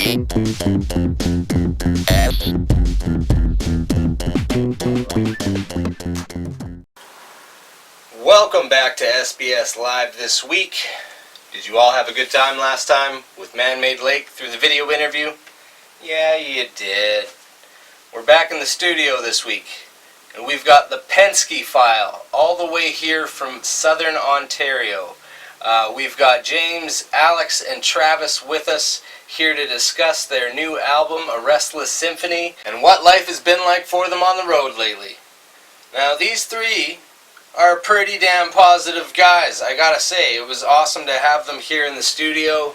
Welcome back to SBS Live this week. Did you all have a good time last time with Man-Made Lake through the video interview? Yeah, you did. We're back in the studio this week, and we've got the Penske File all the way here from Southern Ontario. We've got James, Alex, and Travis with us here to discuss their new album, A Restless Symphony, and what life has been like for them on the road lately. Now, these three are pretty damn positive guys, I gotta say. It was awesome to have them here in the studio.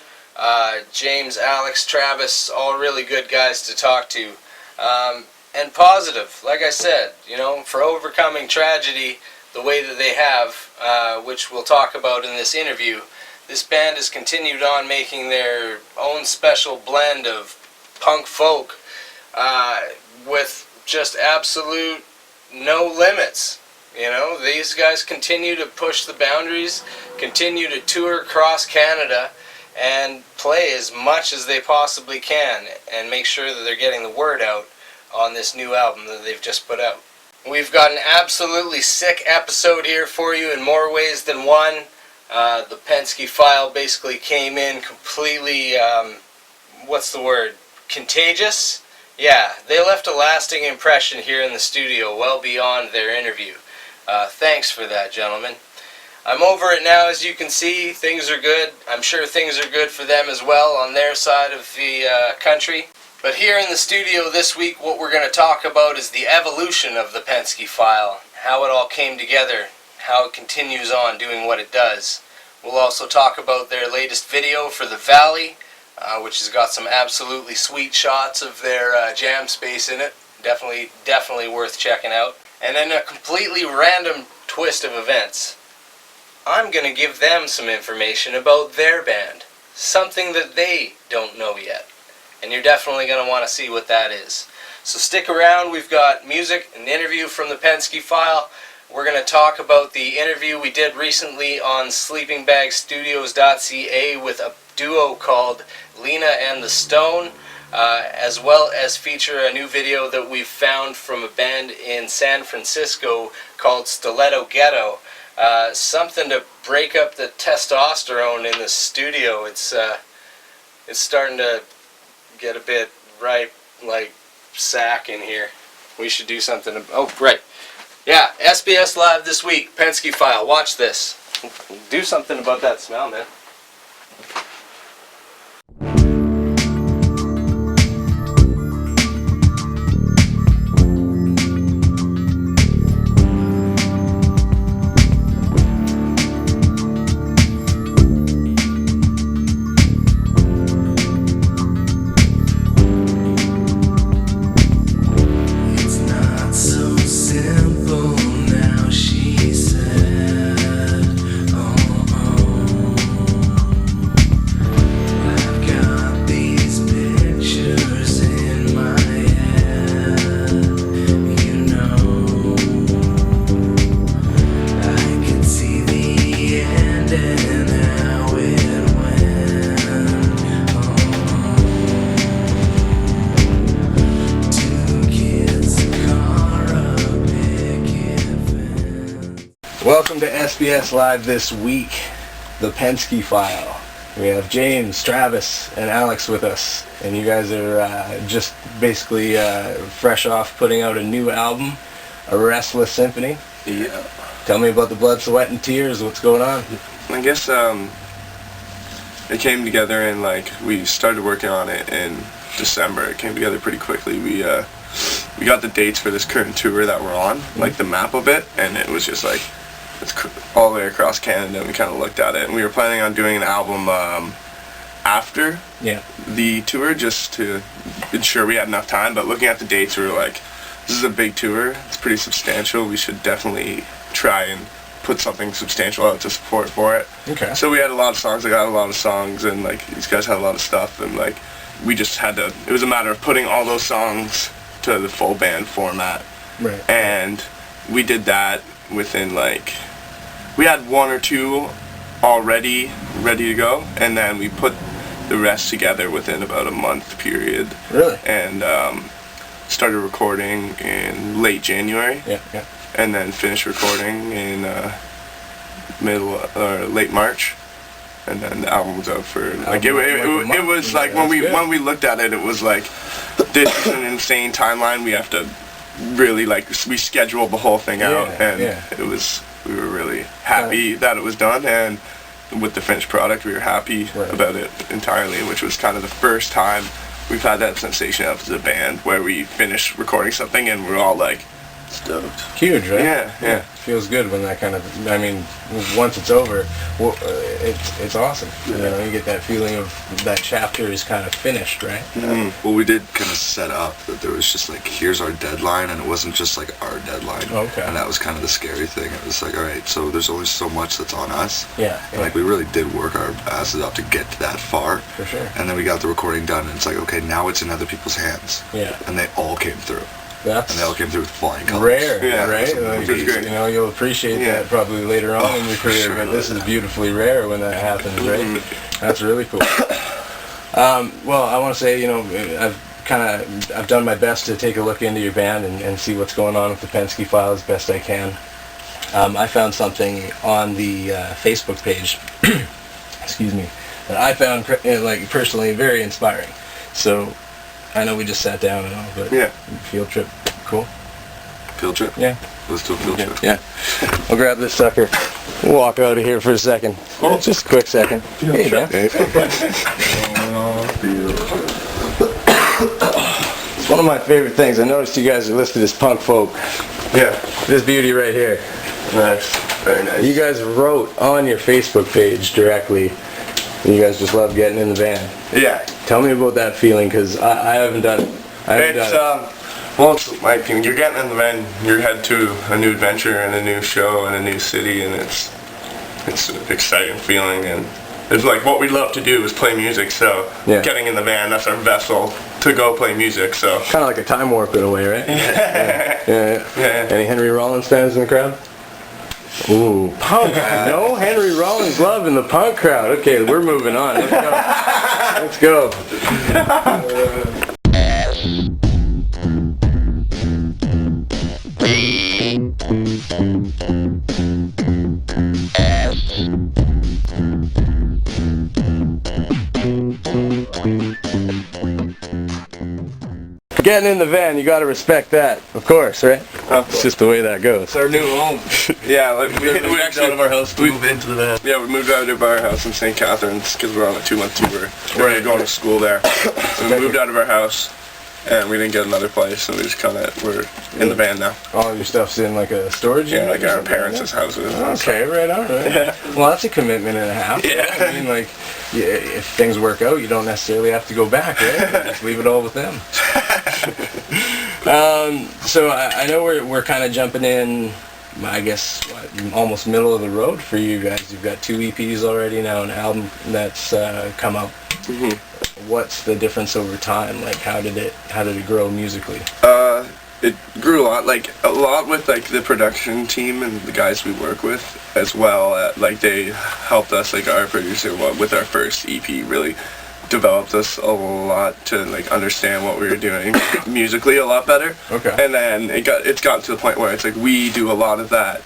James, Alex, Travis, all really good guys to talk to. And positive, like I said, you know, for overcoming tragedy the way that they have, which we'll talk about in this interview. This band has continued on making their own special blend of punk folk with just absolute no limits. You know, these guys continue to push the boundaries, continue to tour across Canada, and play as much as they possibly can, and make sure that they're getting the word out on this new album that they've just put out. We've got an absolutely sick episode here for you in more ways than one. The Penske File basically came in completely, contagious? Yeah, they left a lasting impression here in the studio well beyond their interview. Thanks for that, gentlemen. I'm over it now, as you can see. Things are good. I'm sure things are good for them as well on their side of the country. But here in the studio this week, what we're going to talk about is the evolution of the Penske File, how it all came together, how it continues on doing what it does. We'll also talk about their latest video for the Valley, which has got some absolutely sweet shots of their jam space in it. Definitely worth checking out. And in a completely random twist of events, I'm going to give them some information about their band, something that they don't know yet. And you're definitely going to want to see what that is. So stick around. We've got music, an interview from the Penske File. We're going to talk about the interview we did recently on sleepingbagstudios.ca with a duo called Lena and the Stone, as well as feature a new video that we've found from a band in San Francisco called Stiletto Ghetto. Something to break up the testosterone in the studio. It's starting to get a bit ripe, like sack in here. We should do something. Oh, right. Yeah, SBS Live this week, Penske File. Watch this. Do something about that smell, man. Welcome to SBS Live this week, the Penske File. We have James, Travis, and Alex with us, and you guys are just basically fresh off putting out a new album, A Restless Symphony. Yeah. Tell me about the blood, sweat, and tears. What's going on? I guess it came together, and we started working on it in December. It came together pretty quickly. We got the dates for this current tour that we're on, the map of it, and it was just it's all the way across Canada, and we kind of looked at it, and we were planning on doing an album after the tour, just to ensure we had enough time. But looking at the dates, we were like, this is a big tour, it's pretty substantial, we should definitely try and put something substantial out to support for it. Okay. So we had a lot of songs, I got a lot of songs, and these guys had a lot of stuff, and we just had to, it was a matter of putting all those songs to the full band format. Right. And we did that within we had one or two already ready to go, and then we put the rest together within about a month period. Really? And started recording in late January. Yeah, yeah. And then finished recording in late March. And then the album was out for like it was like when we looked at it, it was like, this is an insane timeline. We have to really we scheduled the whole thing out, and we were really happy that it was done, and with the finished product we were happy about it entirely, which was kind of the first time we've had that sensation as a band where we finished recording something and we're all like stoked. Huge, right? Yeah. Feels good when that kind of, I mean, once it's over, it's awesome. Yeah. You get that feeling of that chapter is kind of finished, right? Well, we did kind of set up that there was just like, here's our deadline, and it wasn't just like our deadline. Okay. And that was kind of the scary thing. It was like, all right, so there's only so much that's on us. Yeah. And like, we really did work our asses off to get to that far. For sure. And then we got the recording done, and it's like, okay, now it's in other people's hands. Yeah. And they all came through. And they all came through with flying colors. Rare, right? Which is great. You'll appreciate that probably later on in your career, sure. but this is beautifully rare when that happens, right? That's really cool. Well, I want to say, I've done my best to take a look into your band and see what's going on with the Penske File as best I can. I found something on the Facebook page, excuse me, that I found personally very inspiring. So I know we just sat down and all, but field trip, cool. Field trip? Yeah. Let's do a field trip. Yeah. I'll grab this sucker. We'll walk out of here for a second. Oh, just a quick second. Hey, man. It's one of my favorite things. I noticed you guys are listed as punk folk. Yeah. This beauty right here. Nice. Very nice. You guys wrote on your Facebook page directly. You guys just love getting in the band. Yeah. Tell me about that feeling, because I haven't done it. Well, it's my opinion. You're getting in the band, you're headed to a new adventure and a new show and a new city, and it's an exciting feeling, and it's like what we love to do is play music, so getting in the van, that's our vessel to go play music, so. Kind of like a time warp in a way, right? Yeah. Any Henry Rollins fans in the crowd? Ooh, punk. No Henry Rollins love in the punk crowd. Okay, we're moving on. Let's go. Getting in the van, you gotta respect that, of course, right? It's just the way that goes. It's our new home. Yeah, we actually out of our house. We moved into the van. Yeah, we moved out of our house in St. Catharines because we're on a 2-month tour. We're going to school there. So we moved out of our house, and we didn't get another place, so we just we're in the van now. All your stuff's in like a storage unit? Yeah, like our parents' houses. Okay, right on, right? Yeah. Well, that's a commitment and a half. Yeah. I mean, like, if things work out, you don't necessarily have to go back, right? Just leave it all with them. So I know we're kind of jumping in, I guess, almost middle of the road for you guys. You've got 2 EPs already now, an album that's come out. Mm-hmm. What's the difference over time? Like, how did it grow musically? It grew a lot with like the production team and the guys we work with as well. Like they helped us, like our producer with our first EP really developed us a lot to like understand what we were doing musically a lot better. Okay. And then it's gotten to the point where it's like we do a lot of that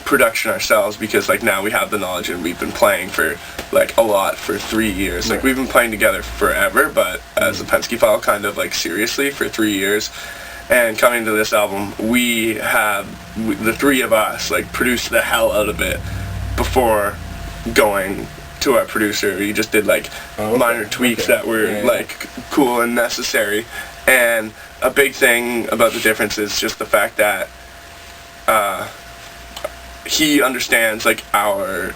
production ourselves because like now we have the knowledge and we've been playing for like a lot for 3 years. Like we've been playing together forever, but as a Penske File kind of like seriously for 3 years. And coming to this album, the 3 of us like produced the hell out of it before going to our producer. We just did like minor tweaks that were like cool and necessary. And a big thing about the difference is just the fact that he understands like our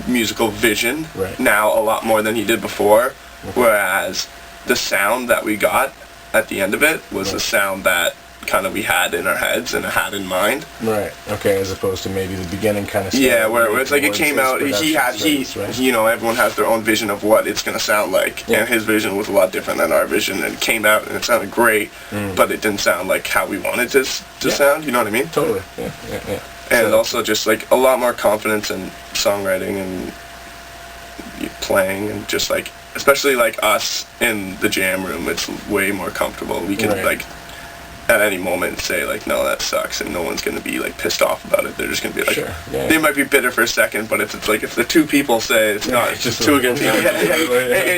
musical vision now a lot more than he did before, whereas the sound that we got at the end of it was the sound that kind of we had in our heads and had in mind. Right. Okay. As opposed to maybe the beginning kind of stuff. Yeah, where it's like it came out. Everyone has their own vision of what it's gonna sound like, and his vision was a lot different than our vision, and it came out and it sounded great, but it didn't sound like how we wanted to sound. You know what I mean? Totally. Yeah. And also just like a lot more confidence in songwriting and playing and just like, especially like us in the jam room, it's way more comfortable. We can like at any moment say like, no, that sucks, and no one's gonna be like pissed off about it. They're just gonna be like, they might be bitter for a second, but if it's like, if the two people say it's not, it's just two against one.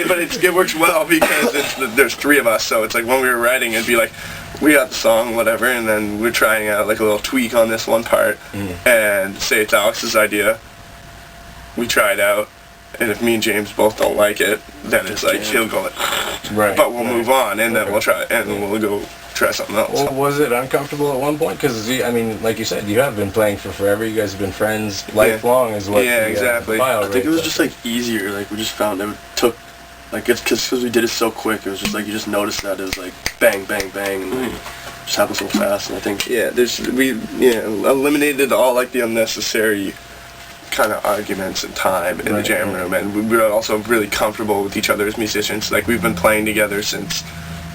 But it works well because there's three of us, so it's like when we were writing, it'd be like, we got the song, whatever, and then we're trying out like a little tweak on this one part, and say it's Alex's idea. We try it out, and if me and James both don't like it, then it's like he'll go like, but we'll move on, and then we'll try, and then we'll go try something else. Well, was it uncomfortable at one point? Because I mean, like you said, you have been playing for forever. You guys have been friends lifelong, as well. Yeah, exactly. I think it was just like easier. Like we just found it took, like it's because we did it so quick. It was just like you just noticed that it was like bang, bang, bang, and like, just happened so fast. And I think we eliminated all like the unnecessary kind of arguments and time in the jam room, and we were also really comfortable with each other as musicians. Like we've been playing together since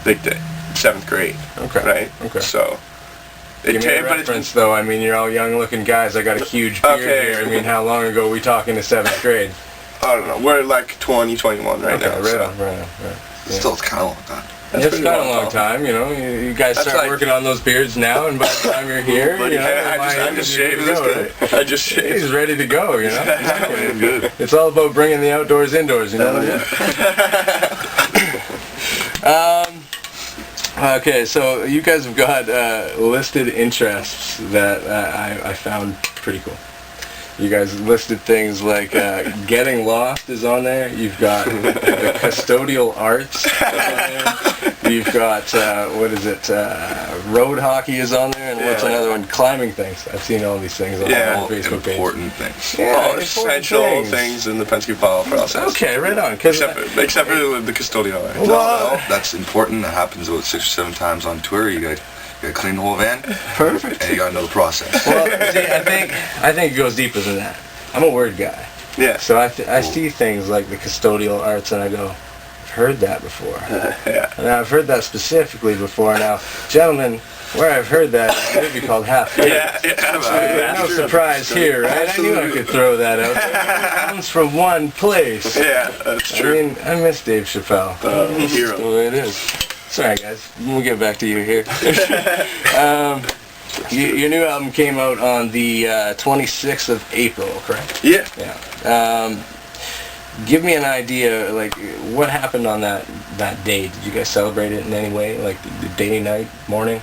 like the 7th grade. So give me a reference, though. I mean, you're all young-looking guys. I got a huge beard here. I mean, how long ago are we talking to 7th grade? I don't know. We're like 20, 21 right now. Right on. Still, it's kind of a long time. It's kind of a long time, you know. You guys start working on those beards now, and by the time you're here, you know, I just shaved this guy. I just shaved. He's ready to go, you know. Good. It's all about bringing the outdoors indoors, you know. Okay, so you guys have got listed interests that I found pretty cool. You guys listed things like getting lost is on there. You've got the custodial arts is on there. You've got road hockey is on there, and what's another one? Climbing things. I've seen all these things on the Facebook page. Important things. Essential things in the Penske File process. Okay, right on. Except for the custodial arts. Well, that's important. That happens about 6 or 7 times on tour. You got to clean the whole van. Perfect. And you got to know the process. Well, see, I think it goes deeper than that. I'm a word guy. Yeah. So I see things like the custodial arts, and I go, I've heard that before. And I've heard that specifically before. Now, gentlemen, where I've heard that is a movie called Half Baked. Absolutely. No surprise here, right? Absolutely. I knew I could throw that out there. It comes from one place. Yeah, that's true. I mean, I miss Dave Chappelle. Hero. That's the way it is. Sorry, guys. We'll get back to you here. Your new album came out on the 26th of April, correct? Yeah. Give me an idea, like, what happened on that day? Did you guys celebrate it in any way? Like, the day, night, morning?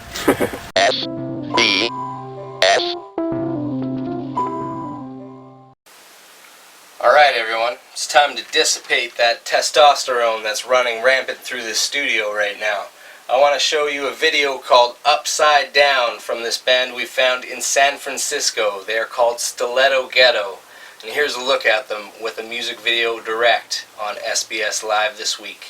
SBS. Alright everyone, it's time to dissipate that testosterone that's running rampant through this studio right now. I want to show you a video called Upside Down from this band we found in San Francisco. They are called Stiletto Ghetto. And here's a look at them with a music video direct on SBS Live this week.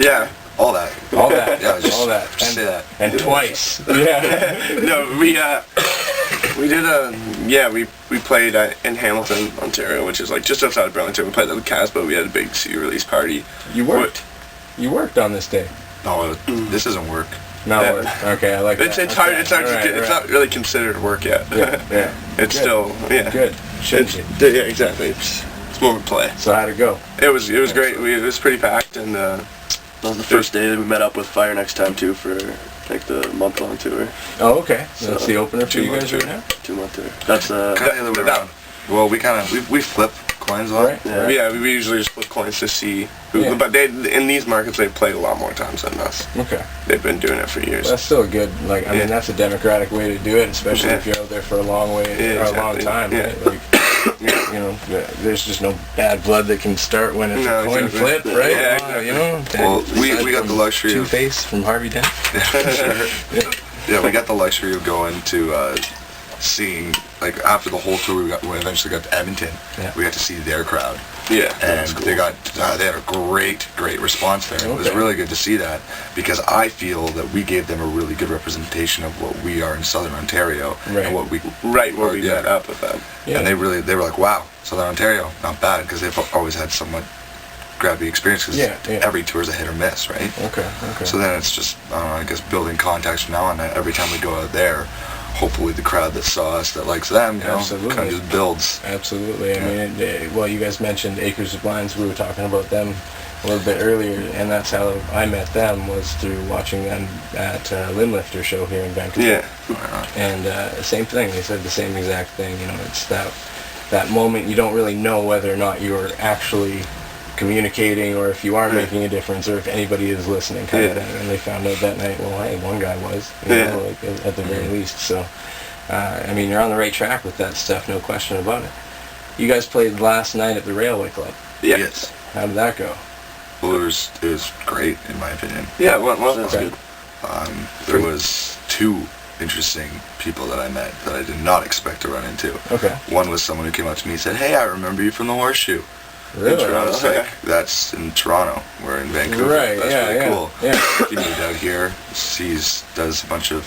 Yeah. All that. All that. Yeah, just, all that. Just say that. And twice. Yeah. No, we did we played in Hamilton, Ontario, which is like just outside of Burlington. We played at the Casbah. We had a big CD release party. You worked. You worked on this day. No, this doesn't work. Not Yeah. work. Okay, I like that. It's hard. Okay. It's hard. All right, It's not really considered work yet. Yeah. Yeah. It's Good. still Good. Shouldn't be. Yeah, exactly. It's more of a play. So how'd it go? It was great. It was pretty packed, and That was the first day that we met up with Fire next time too for like the month-long tour. Oh, okay. So So, that's the opener for you 2 guys months right now? 2-month tour. That's Kind of the other way around. Well, we flip coins on. Right. yeah, we usually just flip coins to see who. Yeah. But in these markets, they've played a lot more times than us. Okay. They've been doing it for years. Well, that's still a good, I Yeah. mean, that's a democratic way to do it, especially Yeah. if you're out there for a long way, Yeah, or a long exactly. time, Yeah. right? Like, you know, there's just no bad blood that can start when it's No, a coin exactly. flip, right? Yeah, Oh, you know? Well, we aside got from the luxury of Two-Face from Harvey Dent. Yeah, we got the luxury of going to seeing, like, after the whole tour, we eventually got to Edmonton. Yeah. We got to see their crowd. Yeah, And that's cool. they had a great response there. It was Okay. really good to see that, because I feel that we gave them a really good representation of what we are in Southern Ontario Right. and what we right where we yeah. met up with them. Yeah. And they were like, wow, Southern Ontario, not bad, because they've always had somewhat crappy experience, because Yeah, yeah. every tour is a hit or miss, right? Okay. So then it's just, I don't know, I guess building contacts from now on. Every time we go out there, hopefully the crowd that saw us, that likes them, you know, Absolutely. kind of just builds. Absolutely. I mean, well, you guys mentioned Acres of Blinds. We were talking about them a little bit earlier, and that's how I met them, was through watching them at Limblifter show here in Vancouver. Yeah. And same thing. They said the same exact thing. You know, it's that moment you don't really know whether or not you're actually communicating, or if you are making a difference, or if anybody is listening, kind of Yeah. thing. And they found out that night, well, hey, one guy was, Yeah. know, like, at the very least. So, I mean, you're on the right track with that stuff, no question about it. You guys played last night at the Railway Club. Yeah. Yes. How did that go? Well, it was great, in my opinion. Yeah. Well, that's Okay. good. There was 2 interesting people that I met that I did not expect to run into. Okay. One was someone who came up to me and said, hey, I remember you from the Horseshoe. Really? And I was Okay. like, that's in Toronto. We're in Vancouver. Right, That's yeah, really yeah, cool. yeah. If you moved out here, does a bunch of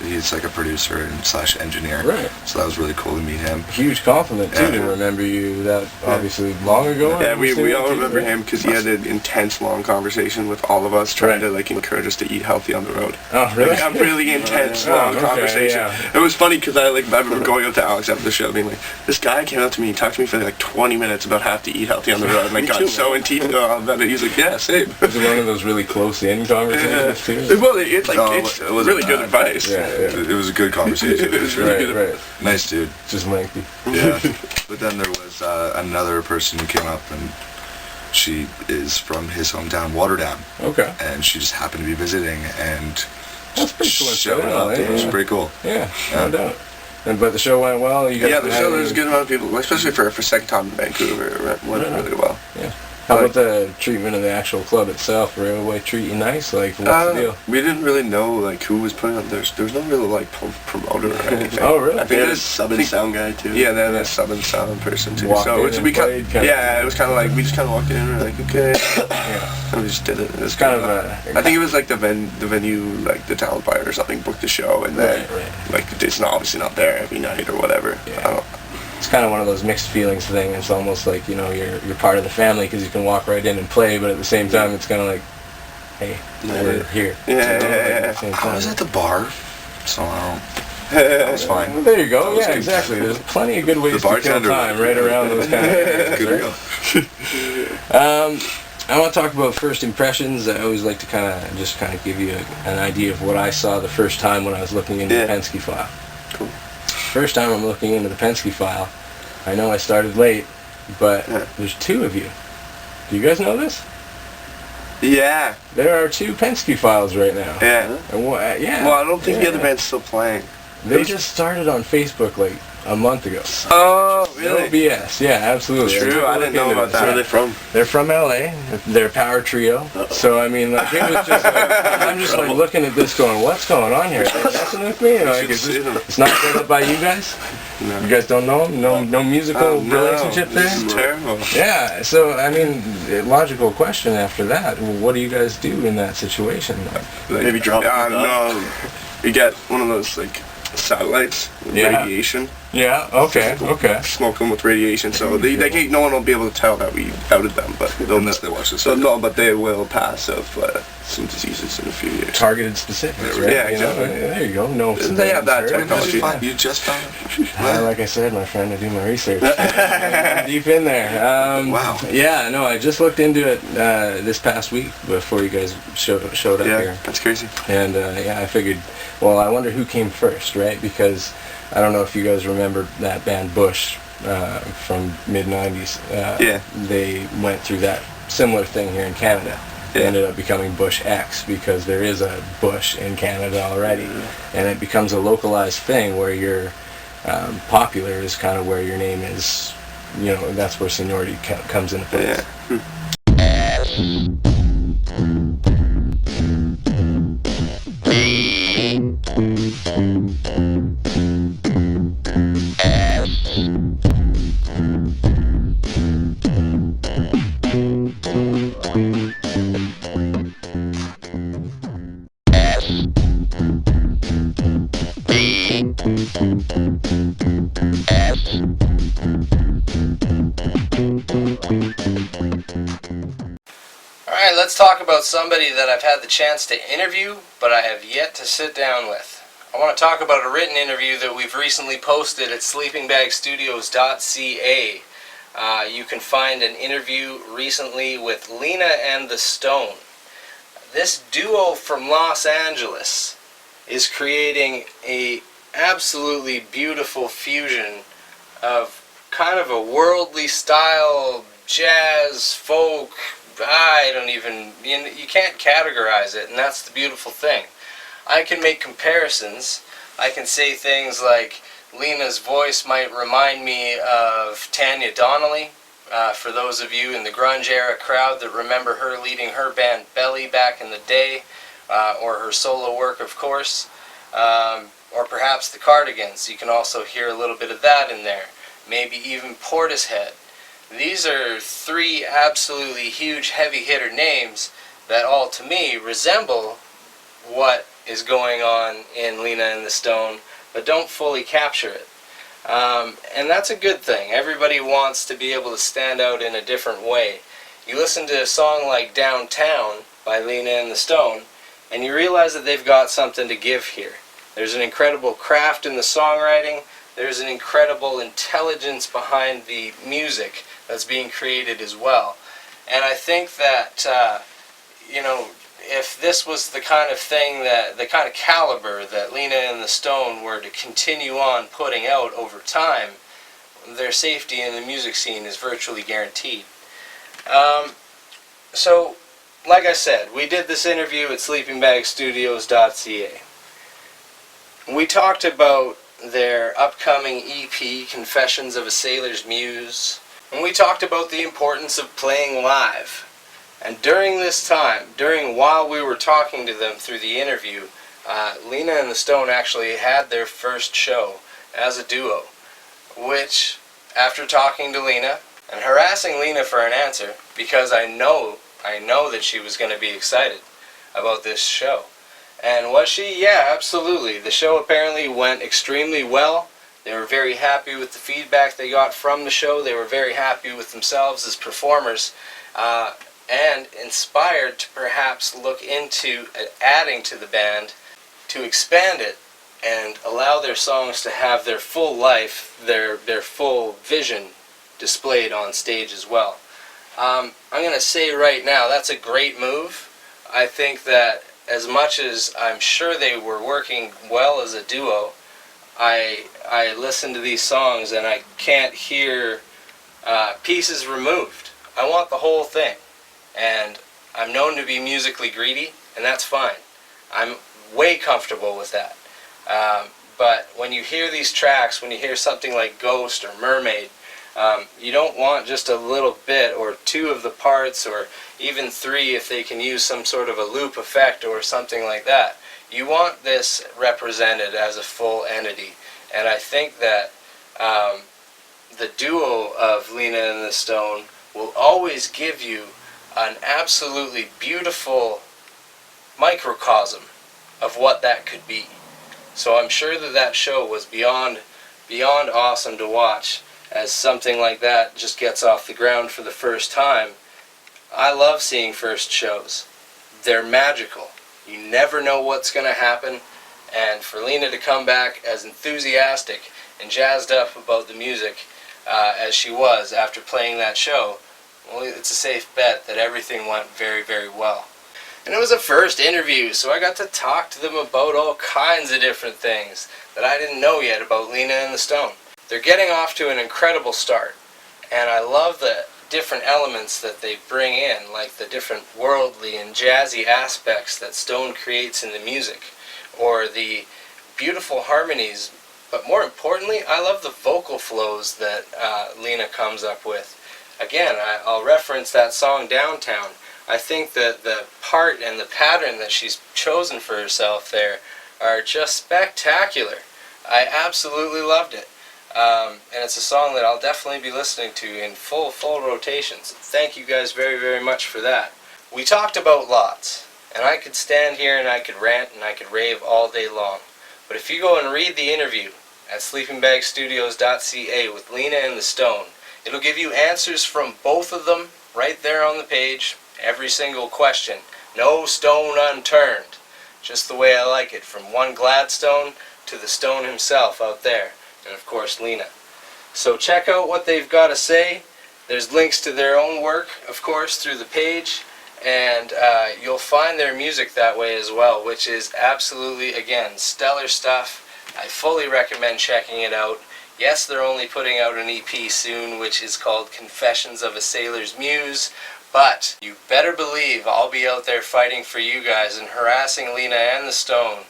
he's like a producer and / engineer. Right. So that was really cool to meet him. Huge compliment, too, Yeah. to remember you that obviously long ago. Yeah, I'm we assuming, all too, remember right? him because he had an intense, long conversation with all of us, trying Right. to like encourage us to eat healthy on the road. Oh, really? Like, a really intense, Oh, long okay, conversation. yeah. It was funny because I remember going up to Alex after the show, being like, "This guy came up to me and talked to me for like 20 minutes about how to eat healthy on the road." And I got so into about it. He's like, "Yeah, same." Was it one of those really close-in conversations, too? Well, it's like No, it's it wasn't really good bad. advice. Yeah, yeah. It was a good conversation. It was really Right, good. right. Nice dude. Just lengthy. Yeah. But then there was another person who came up, and she is from his hometown, Waterdown, Okay. and she just happened to be visiting, and That's pretty showed coincidental, up. eh? It was Yeah. pretty cool. Yeah, no doubt. But the show went well. You guys Yeah, the had- show there was a good amount of people, especially for second time in Vancouver. It went really well. Yeah. How about the treatment of the actual club itself? Railway treat you nice? Like, what's the deal? We didn't really know like who was putting on. There was no real like promoter or anything. Oh, really? I They think had it a was sub and sound guy too. Yeah, they had a sub and sound person too. Walked So in it's and we played, kinda- yeah, it was kind of like we just kind of walked in and were like, okay, Yeah. and we just did it. It was kind kinda- of a- I think it was like the venue, like the talent buyer or something, booked the show, and then Right. like it's not obviously not there every night or whatever. Yeah. I don't, It's kind of one of those mixed feelings thing. It's almost like, you know, you're part of the family because you can walk right in and play, but at the same time, it's kind of like, hey, we're here. Yeah, You know, yeah, like, yeah. at the same I was time. at the bar, so I don't. That was fine. Well, there you go. That was Yeah, good. exactly. There's plenty of good ways to kill bartender. time right around those kind of areas, Good right? to go. I want to talk about first impressions. I always like to kind of give you an idea of what I saw the first time when I was looking into the Yeah. Penske File. Cool. First time I'm looking into the Penske File. I know I started late, but Yeah. there's 2 of you. Do you guys know this? yeah, There are 2 Penske Files right now. yeah. And yeah. Well, I don't think the other yeah. band's still playing. They just started on Facebook like a month ago. Oh, No really? BS. Yeah, absolutely. True, I didn't know about that. Where are they from? They're from LA. They're a power trio. So I mean, like, it was just like, I'm just like looking at this, going, "What's going on here? Are they messing with me?" Like, is this, it's not set up by you guys. No. You guys don't know them? No musical relationship This there. is terrible. Yeah. So I mean, logical question after that. What do you guys do in that situation? Like, Maybe drop it no. You get one of those like satellites with radiation. Yeah. Okay. Okay. Smoke them with radiation, so no one will be able to tell that we outed them, but Unless they watch this. but they will pass of some diseases in a few years. Targeted specifics, right? Yeah, You know, exactly. there you go. No. They have that sir. technology. You just found it? Like I said, my friend, I do my research. I'm deep in there. Wow. Yeah, no, I just looked into it this past week before you guys showed up Yeah, here. that's crazy. And yeah, I figured, well, I wonder who came first, right? Because I don't know if you guys remember that band Bush from mid-90s. Yeah. They went through that similar thing here in Canada. They Yeah. ended up becoming Bush X because there is a Bush in Canada already. And it becomes a localized thing where you're popular is kind of where your name is, you know, that's where seniority comes into place. Yeah. Alright, let's talk about somebody that I've had the chance to interview, but I have yet to sit down with. I want to talk about a written interview that we've recently posted at sleepingbagstudios.ca. You can find an interview recently with Lena and the Stone. This duo from Los Angeles is creating a absolutely beautiful fusion of kind of a worldly style, jazz, folk, you can't categorize it, and that's the beautiful thing. I can make comparisons. I can say things like Lena's voice might remind me of Tanya Donnelly, for those of you in the grunge era crowd that remember her leading her band Belly back in the day, or her solo work, of course, or perhaps the Cardigans. You can also hear a little bit of that in there. Maybe even Portishead. These are three absolutely huge heavy hitter names that all to me resemble what is going on in Lena and the Stone, but don't fully capture it. And that's a good thing. Everybody wants to be able to stand out in a different way. You listen to a song like Downtown by Lena and the Stone, and you realize that they've got something to give here. There's an incredible craft in the songwriting. There's an incredible intelligence behind the music that's being created as well. And I think that, if this was the kind of thing the kind of caliber that Lena and the Stone were to continue on putting out over time, their safety in the music scene is virtually guaranteed. So, like I said, we did this interview at sleepingbagstudios.ca. We talked about their upcoming EP, Confessions of a Sailor's Muse, and we talked about the importance of playing live. And during this time, while we were talking to them through the interview, Lena and the Stone actually had their first show as a duo, which, after talking to Lena and harassing Lena for an answer, because I know that she was going to be excited about this show. And was she? Yeah, absolutely. The show apparently went extremely well. They were very happy with the feedback they got from the show. They were very happy with themselves as performers, and inspired to perhaps look into adding to the band to expand it and allow their songs to have their full life, their full vision displayed on stage as well. I'm going to say right now, that's a great move. I think that as much as I'm sure they were working well as a duo, I listen to these songs and I can't hear pieces removed. I want the whole thing. And I'm known to be musically greedy, and that's fine. I'm way comfortable with that. But when you hear these tracks, when you hear something like Ghost or Mermaid, you don't want just a little bit or two of the parts, or even three if they can use some sort of a loop effect or something like that. You want this represented as a full entity. And I think that the duo of Lena and the Stone will always give you an absolutely beautiful microcosm of what that could be. So I'm sure that that show was beyond awesome to watch, as something like that just gets off the ground for the first time. I love seeing first shows. They're magical. You never know what's going to happen, and for Lena to come back as enthusiastic and jazzed up about the music as she was after playing that show, well, it's a safe bet that everything went very, very well. And it was a first interview, so I got to talk to them about all kinds of different things that I didn't know yet about Lena and the Stone. They're getting off to an incredible start, and I love the different elements that they bring in, like the different worldly and jazzy aspects that Stone creates in the music, or the beautiful harmonies. But more importantly, I love the vocal flows that Lena comes up with. Again, I'll reference that song Downtown. I think that the part and the pattern that she's chosen for herself there are just spectacular. I absolutely loved it. And it's a song that I'll definitely be listening to in full rotations. Thank you guys very, very much for that. We talked about lots, and I could stand here and I could rant and I could rave all day long. But if you go and read the interview at sleepingbagstudios.ca with Lena and the Stone, it'll give you answers from both of them right there on the page. Every single question. No stone unturned. Just the way I like it, from one Gladstone to the Stone himself out there. And of course Lena. So check out what they've got to say. There's links to their own work, of course, through the page. And you'll find their music that way as well, which is absolutely, again, stellar stuff. I fully recommend checking it out. Yes, they're only putting out an EP soon, which is called Confessions of a Sailor's Muse. But you better believe I'll be out there fighting for you guys and harassing Lena and the Stone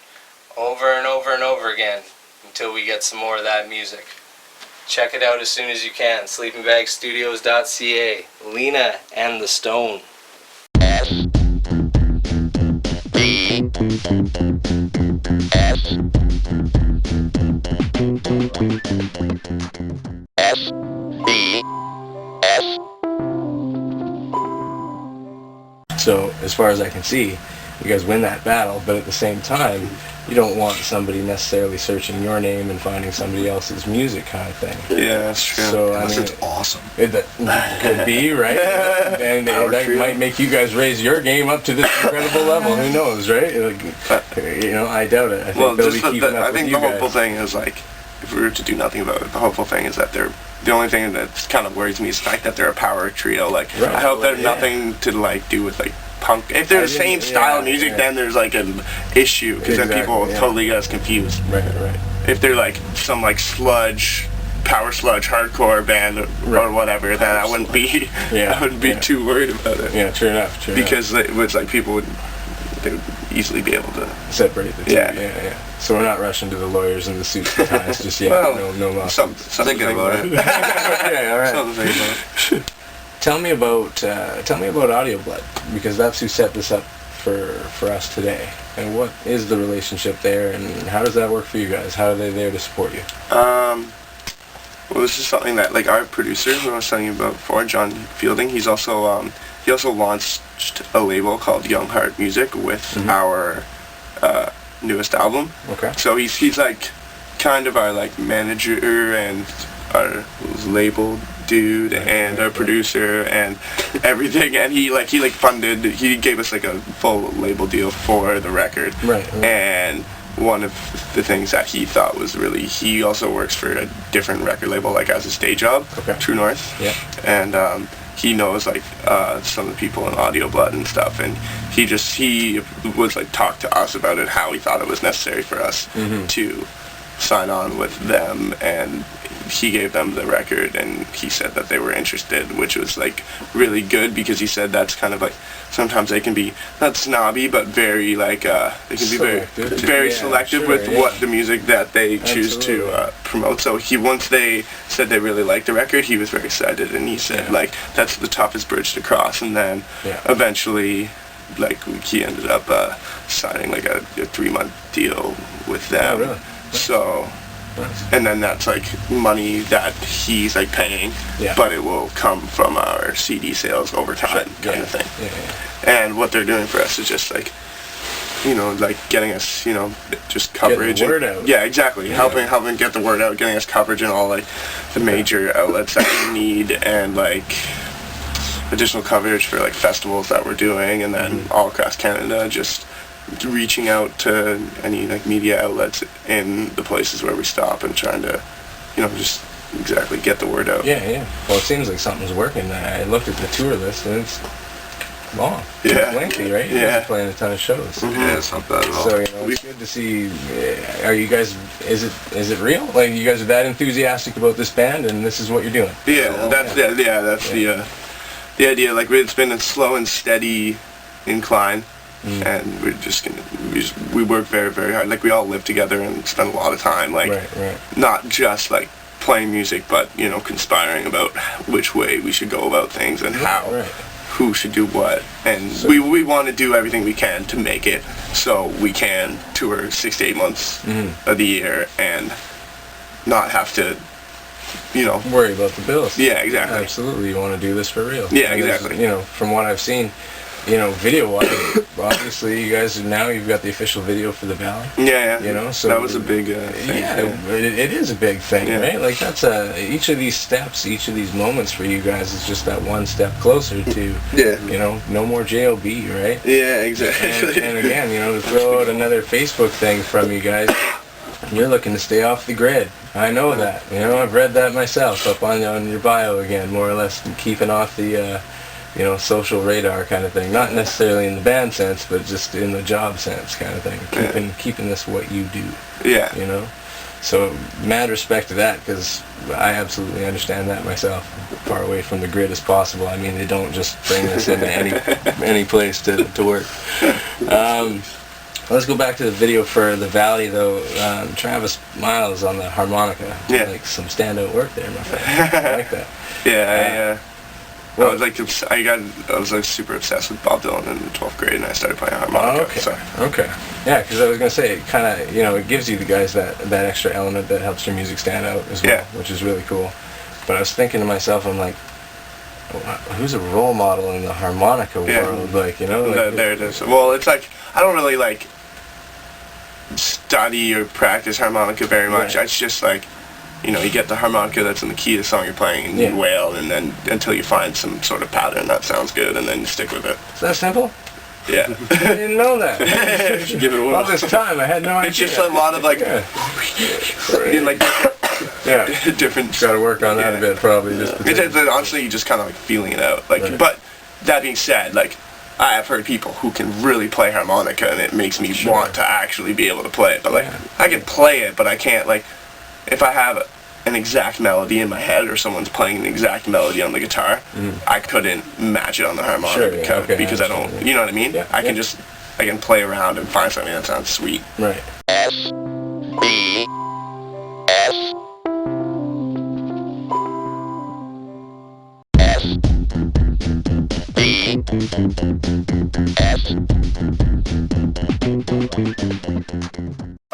over and over and over again until we get some more of that music. Check it out as soon as you can. sleepingbagstudios.ca. Lena and the Stone. So, as far as I can see, you guys win that battle, but at the same time, you don't want somebody necessarily searching your name and finding somebody else's music kind of thing. Yeah, that's true. So, I Unless mean, it's awesome. that could be, right? And that might make you guys raise your game up to this incredible level. Who knows, right? You know, I doubt it. I think they'll be keeping up with you guys. The hopeful thing is, like, if we were to do nothing about it, the hopeful thing is that they're, the only thing that kind of worries me is the fact that they're a power trio. Like, right. I hope they're nothing to, like, do with, like, punk. If they're the same style of music, then there's, like, an issue, because then people totally get us confused. Right. If they're, like, some, like, sludge, power sludge, hardcore band or whatever, then I wouldn't be, I wouldn't be too worried about it. Yeah, true enough. Because it was, like, people would, they would easily be able to separate the two. Yeah. So we're not rushing to the lawyers and the suits and ties just yet. Well, no loss. Something about it. Okay, all right. Something about it. Tell me about Audio Blood, because that's who set this up for us today. And what is the relationship there, and how does that work for you guys? How are they there to support you? Well, this is something that, like, our producer, who I was telling you about before, John Fielding, he also launched a label called Young Heart Music with our newest album. Okay. So he's like kind of our, like, manager and our label dude and our producer and everything, and he funded, he gave us, like, a full label deal for the record. Right. And one of the things that he thought was really, he also works for a different record label, like, as his day job, True North. Yeah. And he knows, like, some of the people in Audio Blood and stuff, and he was, like, talk to us about it, how he thought it was necessary for us to sign on with them, and he gave them the record, and he said that they were interested, which was like really good, because he said that's kind of like, sometimes they can be not snobby, but very like they can be very selective with what the music that they choose to promote. So once they said they really liked the record, he was very excited, and he said like that's the toughest bridge to cross. And then eventually, like, he ended up signing like a 3-month deal with them. Oh, really? So. And then that's like money that he's like paying, but it will come from our CD sales over time, kind of thing. And what they're doing for us is just like, you know, like getting us, you know, just coverage. Getting the word out. Yeah, exactly. Helping get the word out, getting us coverage in all like the major outlets that we need, and like additional coverage for like festivals that we're doing, and then all across Canada, just reaching out to any like media outlets in the places where we stop and trying to, you know, just exactly get the word out. Yeah. Well, it seems like something's working. I looked at the tour list, and it's long. Yeah. It's lengthy, right? You guys are playing a ton of shows. Yeah, it's not bad at all. So, you know, it's good to see. Are you guys? Is it real? Like, you guys are that enthusiastic about this band, and this is what you're doing? Yeah, that's the idea. Like, it's been a slow and steady incline. And we're just gonna we work very, very hard. Like, we all live together and spend a lot of time, like, not just like playing music, but, you know, conspiring about which way we should go about things and how, who should do what. And so we want to do everything we can to make it so we can tour 6 to 8 months of the year and not have to, you know, worry about the bills. Yeah, exactly. Absolutely, you want to do this for real. Yeah, exactly. You know, from what I've seen, you know, video-wise, obviously, you guys you've got the official video for the Valley. Yeah. You know, so that was a big thing. Yeah, it is a big thing, right? Like, that's each of these steps, each of these moments for you guys is just that one step closer to, you know, no more JOB, right? Yeah, exactly. And again, you know, to throw out another Facebook thing from you guys, you're looking to stay off the grid. I know that. You know, I've read that myself up on your bio again, more or less keeping off the you know, social radar kind of thing. Not necessarily in the band sense, but just in the job sense kind of thing. Keeping this what you do. Yeah. You know? So, mad respect to that, because I absolutely understand that myself. Far away from the grid as possible. I mean, they don't just bring this into any place to work. Let's go back to the video for the Valley, though. Travis Miles on the harmonica. Like, some standout work there, my friend. I like that. Well, I was like super obsessed with Bob Dylan in the 12th grade, and I started playing harmonica. Okay. Yeah, because I was gonna say, it kind of, you know, it gives you the guys that extra element that helps your music stand out as well, which is really cool. But I was thinking to myself, I'm like, who's a role model in the harmonica world? Like, you know, like, there it is. Well, it's like I don't really like study or practice harmonica very much. It's just like, you know, you get the harmonica that's in the key of the song you're playing, and you wail, and then until you find some sort of pattern that sounds good, and then you stick with it. Is that simple? Yeah. I didn't know that. You should give it a whirl. All this time, I had no idea. It's just a lot of like, different. Got to work on that a bit, probably. Honestly, you just kind of like feeling it out. Like, but that being said, like, I have heard people who can really play harmonica, and it makes me want to actually be able to play it. But like, I can play it, but I can't, like, if I have an exact melody in my head, or someone's playing an exact melody on the guitar, I couldn't match it on the harmonica because I don't, you know what I mean? I can play around and find something that sounds sweet. Right. SBS.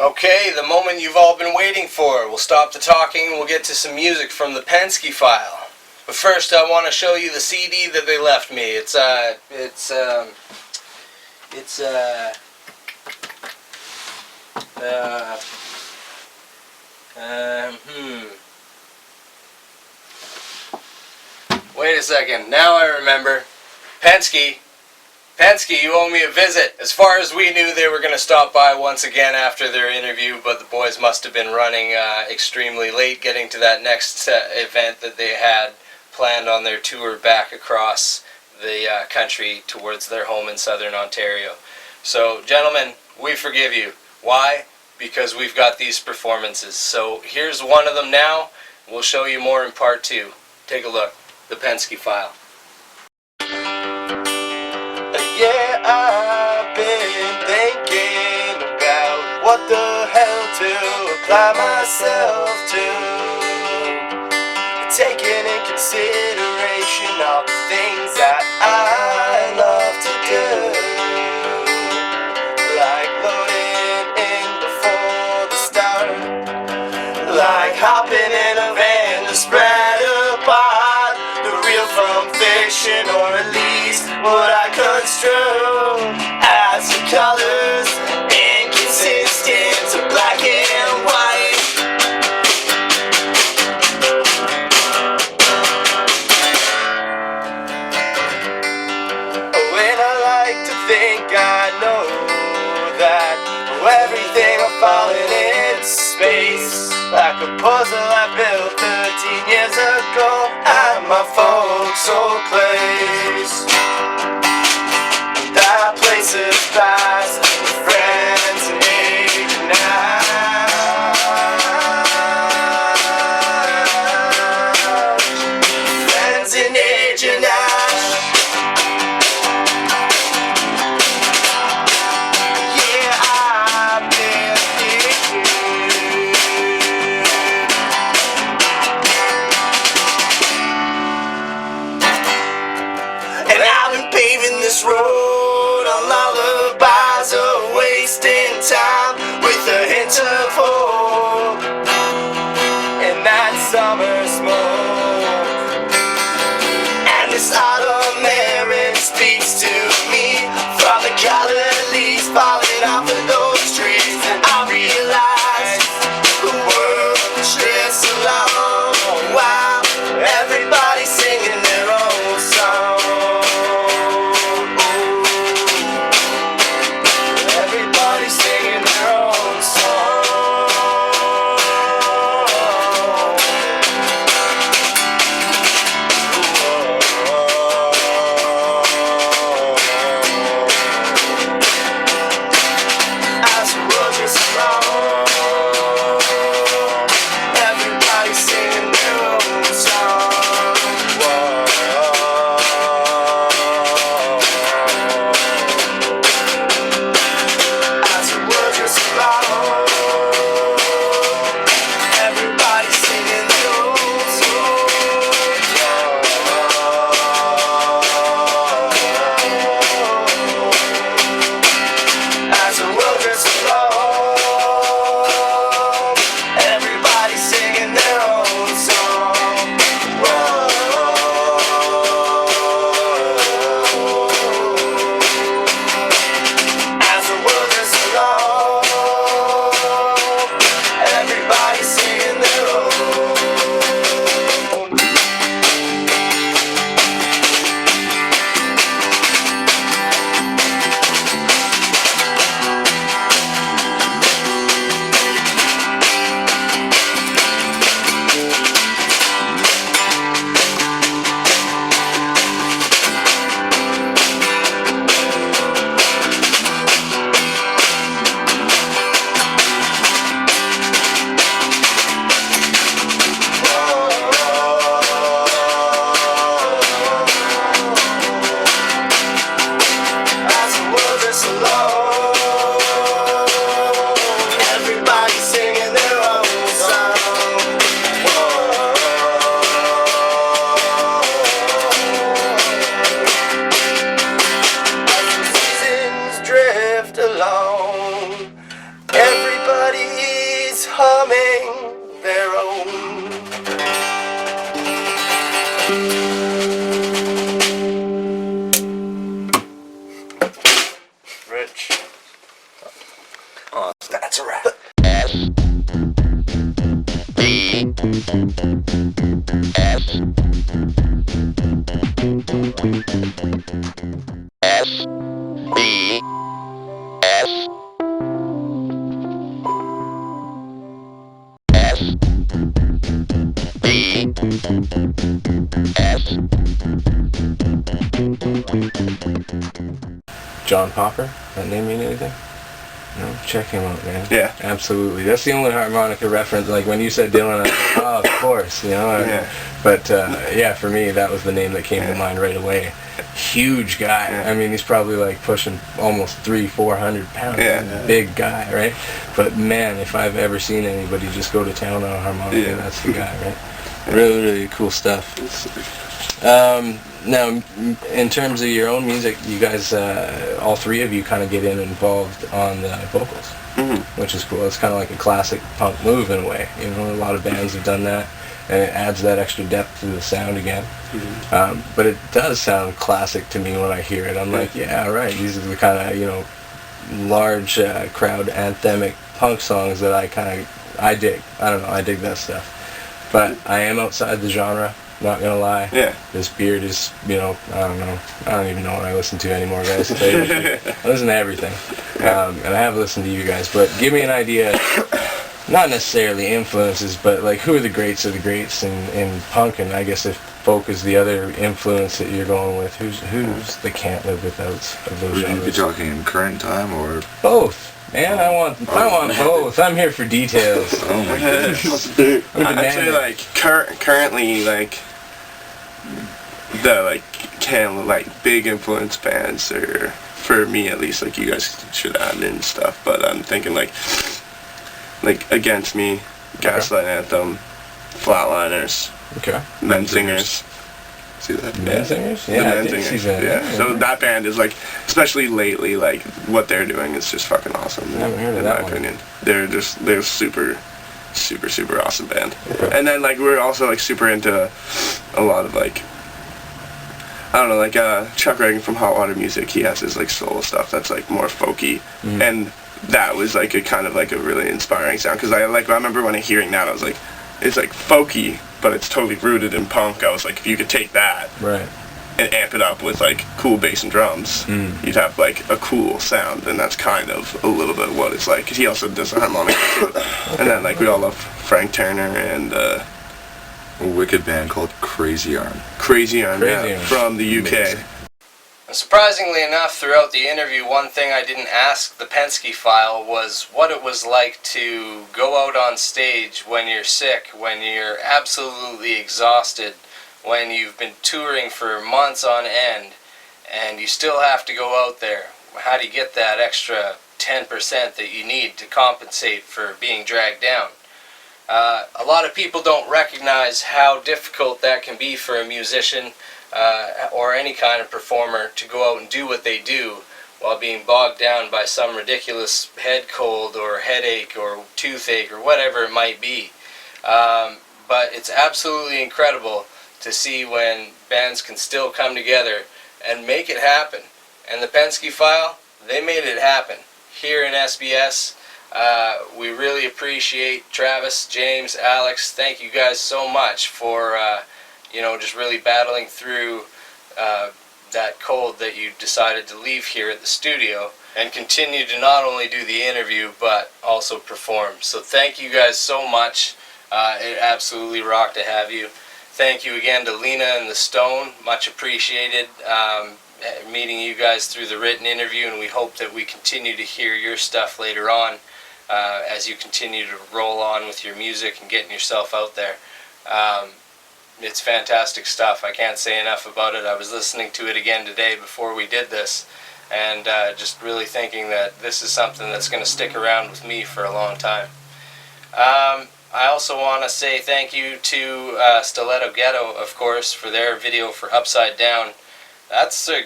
Okay, the moment you've all been waiting for. We'll stop the talking and we'll get to some music from the Penske File. But first, I want to show you the CD that they left me. Wait a second. Now I remember. Penske, you owe me a visit. As far as we knew, they were going to stop by once again after their interview, but the boys must have been running extremely late getting to that next event that they had planned on their tour back across the country towards their home in southern Ontario. So, gentlemen, we forgive you. Why? because we've got these performances. So here's one of them now. We'll show you more in part 2. Take a look. The Penske File. Yeah, I've been thinking about what the hell to apply myself to, taking in consideration all the things that I love to do, like loading in before the start, like hopping in a van to spread apart the real from fiction, or at least what I construe as the colors inconsistent to black and white. When I like to think I know that everything will fall in its space, like a puzzle I built 13 years ago at my folks' old place. That place is past with friends and age now. Friends and age and ash. Yeah, I've been thinking. And I've been paving this road on lullabies of wasting time with a hint of hope in that summer smoke. And this autumn air, it speaks to me from the colored leaves falling off of those trees. And I realize the world drifts along while everybody's singing their own song. Everybody's singing their own song. As the world drifts along, everybody's singing their own song. As the world drifts along, everybody's singing their own song. As the world drifts along, everybody's singing their own song. As the world drifts along, everybody's singing their own. As the world drifts along, everybody's singing their own song. As the seasons drift along, everybody's humming their own. Rich. Oh, That's a wrap. John Popper? That name mean anything? check him out, man. Yeah. Absolutely. That's the only harmonica reference. Like when you said Dylan, I was like, oh, of course, you know. Yeah. But yeah, for me, that was the name that came to mind right away. Huge guy. Yeah. I mean, he's probably like pushing almost 300-400 pounds. Yeah. Big guy, right? But man, if I've ever seen anybody just go to town on a harmonica, that's the guy, right? Really, really cool stuff. Now, in terms of your own music, you guys, all three of you kind of get involved on the vocals, which is cool. It's kind of like a classic punk move in a way. You know, a lot of bands have done that, and it adds that extra depth to the sound again. But it does sound classic to me when I hear it. I'm like, yeah, right. These are the kind of, you know, large crowd anthemic punk songs that I dig. I don't know, I dig that stuff. But I am outside the genre. Not gonna lie. Yeah. This beard is, you know, I don't know. I don't even know what I listen to anymore, guys. To tell you the truth. I listen to everything. And I have listened to you guys. But give me an idea, not necessarily influences, but like who are the greats of the greats in punk? And I guess if folk is the other influence that you're going with, who's the can't live without of those Would you be genres? talking in current time or? Both. Man, I want both. I'm here for details. Oh my goodness. I'd say like currently like the big influence bands are, for me at least, like you guys should add in stuff, but I'm thinking like Against Me, Gaslight Anthem, Flatliners, Men Singers. See that? Men Singers? The Yeah, Men Singers. Yeah. So that band is like, especially lately, like what they're doing is just fucking awesome. I haven't heard of in that my one. opinion. They're super awesome band. And then like we're also like super into a lot of like, I don't know, like Chuck Reagan from Hot Water Music. He has his like solo stuff that's like more folky, and that was like a kind of like a really inspiring sound because I remember when I hearing that I was like, it's like folky, but it's totally rooted in punk. I was like, if you could take that and amp it up with like cool bass and drums, you'd have like a cool sound, and that's kind of a little bit what it's like. 'Cause he also does the harmonica too. And then like we all love Frank Turner and A wicked band called Crazy Arm. Crazy Arm, Crazy Arm. from the UK. Amazing. Surprisingly enough, throughout the interview, one thing I didn't ask the Penske File was what it was like to go out on stage when you're sick, when you're absolutely exhausted, when you've been touring for months on end, and you still have to go out there. How do you get that extra 10% that you need to compensate for being dragged down? A lot of people don't recognize how difficult that can be for a musician or any kind of performer to go out and do what they do while being bogged down by some ridiculous head cold or headache or toothache or whatever it might be. But it's absolutely incredible to see when bands can still come together and make it happen. And the Penske File, they made it happen. Here in SBS, we really appreciate Travis, James, Alex. Thank you guys so much for just really battling through that cold that you decided to leave here at the studio and continue to not only do the interview but also perform. So thank you guys so much. It absolutely rocked to have you. Thank you again to Lena and the Stone. Much appreciated meeting you guys through the written interview, and we hope that we continue to hear your stuff later on as you continue to roll on with your music and getting yourself out there. It's fantastic stuff. I can't say enough about it. I was listening to it again today before we did this, and just really thinking that this is something that's going to stick around with me for a long time. I also want to say thank you to Stiletto Ghetto, of course, for their video for Upside Down. That's a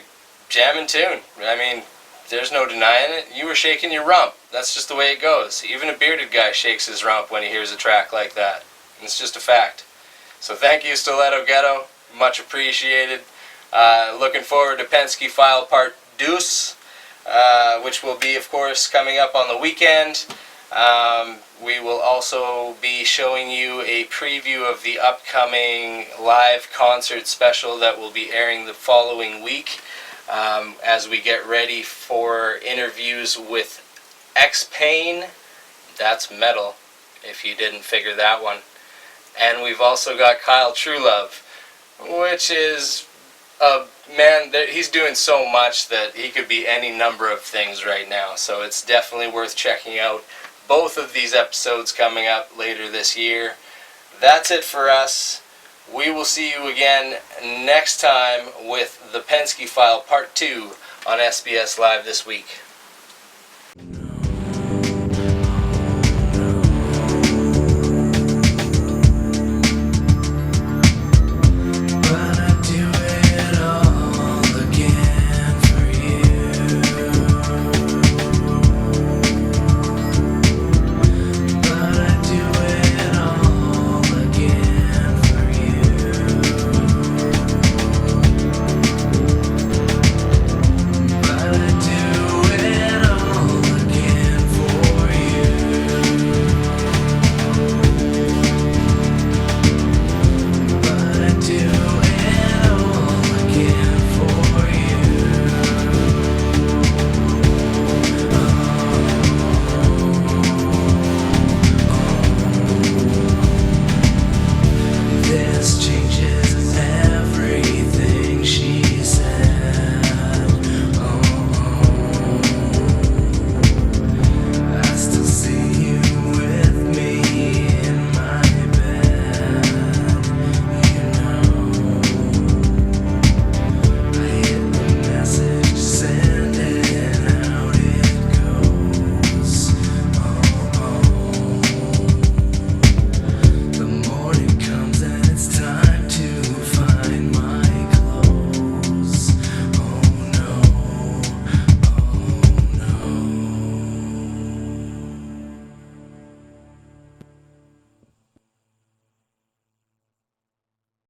jamming tune. I mean, there's no denying it. You were shaking your rump. That's just the way it goes. Even a bearded guy shakes his rump when he hears a track like that. It's just a fact. So thank you, Stiletto Ghetto. Much appreciated. Looking forward to Penske File Part 2, which will be, of course, coming up on the weekend. We will also be showing you a preview of the upcoming live concert special that will be airing the following week as we get ready for interviews with X-Pain. That's metal, if you didn't figure that one. And we've also got Kyle Truelove, which is Man, he's doing so much that he could be any number of things right now. So it's definitely worth checking out both of these episodes coming up later this year. That's it for us. We will see you again next time with the Penske File Part 2 on SBS Live this week.